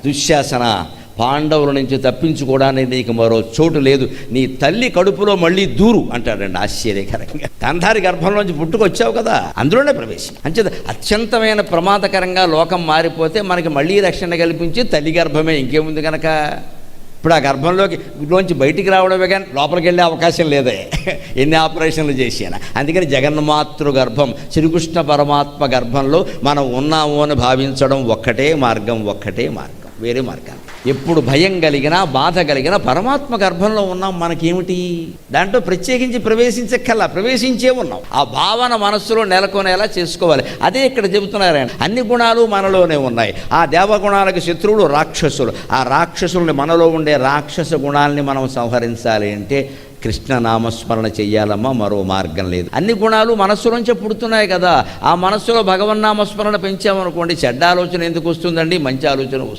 దుశ్శాసన, పాండవుల నుంచి తప్పించుకోవడానికి నీకు మరో చోటు లేదు, నీ తల్లి కడుపులో మళ్ళీ దూరు అంటాడండి ఆశ్చర్యకరంగా. గాంధారి గర్భంలోంచి పుట్టుకొచ్చావు కదా, అందులోనే ప్రవేశం. అంచేత అత్యంతమైన ప్రమాదకరంగా లోకం మారిపోతే మనకి మళ్ళీ రక్షణ కల్పించి తల్లి గర్భమే, ఇంకేముంది కనుక. ఇప్పుడు ఆ గర్భంలోంచి బయటికి రావడమే కానీ లోపలికి వెళ్ళే అవకాశం లేదే, ఎన్ని ఆపరేషన్లు చేసినా. అందుకని జగన్మాతృ గర్భం, శ్రీకృష్ణ పరమాత్మ గర్భంలో మనం ఉన్నాము అని భావించడం ఒక్కటే మార్గం, వేరే మార్గాలు. ఎప్పుడు భయం కలిగినా బాధ కలిగినా పరమాత్మ గర్భంలో ఉన్నాం, మనకేమిటి దాంట్లో ప్రత్యేకించి ప్రవేశించే ఉన్నాం. ఆ భావన మనస్సులో నెలకొనేలా చేసుకోవాలి. అదే ఇక్కడ చెబుతున్నారాయన. అన్ని గుణాలు మనలోనే ఉన్నాయి. ఆ దేవగుణాలకు శత్రువులు రాక్షసులు. ఆ రాక్షసుల్ని, మనలో ఉండే రాక్షస గుణాలని మనం సంహరించాలి అంటే కృష్ణ నామస్మరణ చెయ్యాలమ్మా, మరో మార్గం లేదు. అన్ని గుణాలు మనస్సులోంచే పుడుతున్నాయి కదా. ఆ మనస్సులో భగవన్నామస్మరణ పెంచామనుకోండి, చెడ్డ ఆలోచన ఎందుకు వస్తుందండి, మంచి ఆలోచన వస్తుంది.